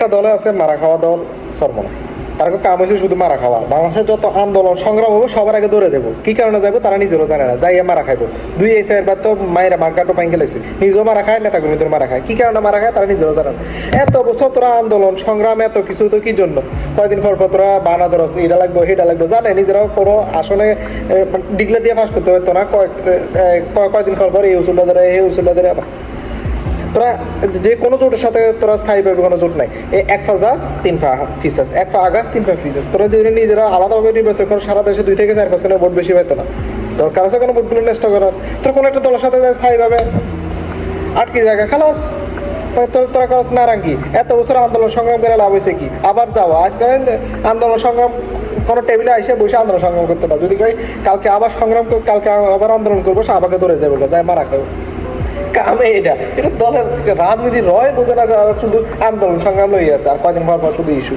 একটা দলে আছে মারা খাওয়া দল সরমনা। তার কাম হয়েছে শুধু মারা খাওয়া। বাংলাদেশের যত আন্দোলন সংগ্রাম হবো সবার আগে দৌড়ে দেবো। কি কারণে যাবো তারা নিজেরও জানে না, যাইয়া মারা খাইবো। দুই এসে এবার তো মায়েরা মার্কাটো পাইন গেলেছে, নিজেও মারা খায়, নেতা কর্মীদের মারা খায়। কি কারণে মারা খায় তারা নিজেরও জানে না। এত বছর তোরা আন্দোলন সংগ্রাম এত কিছু তো কি জন্য? কয়দিন পর তোরা বানা ধরস, এটা লাগবো সেটা লাগবো, জানে নিজেরাও কোনো আসলে ডিগলে দিয়ে ফাঁস করতে হতো না। কয়দিন পর এই উসুলটা ধরে এই উসুলটা ধরে আবার তোরা যে কোনো জোটের সাথে তোরা স্থায়ীভাবে কোনো জোট নাই। এই এক ফা জাস তিন ফা ফিসাস, এক ফা আগাস তিন ফা ফিসাস। তোরা যদি নিজেরা আলাদাভাবে নির্বাচন করো সারা দেশে 2 থেকে 4% ভোট বেশি পাইতো না। দরকার আছে কোনো ভোটগুলো নষ্ট করার? তোর কোনো একটা দলের সাথে স্থায়ীভাবে আটকে জায়গা খালাস। তোরা করস না রাঙ্কি, এত বছর আন্দোলন সংগ্রাম করে লাভ হয়েছে কি? আবার যাও আজকে আন্দোলন সংগ্রাম কোনো টেবিলে এসে বসে আন্দোলন সংগ্রাম করতে পারো। যদি কই কালকে আবার সংগ্রাম কালকে আবার আন্দোলন করবো, শাহবাগে ধরে যাবো, যায় মারা খাবো। কামে এটা দলের রাজনীতি রয় বোঝে না, শুধু আন্দোলন সংগ্রাম লই আছে আর কয়দিন পর শুধু ইস্যু।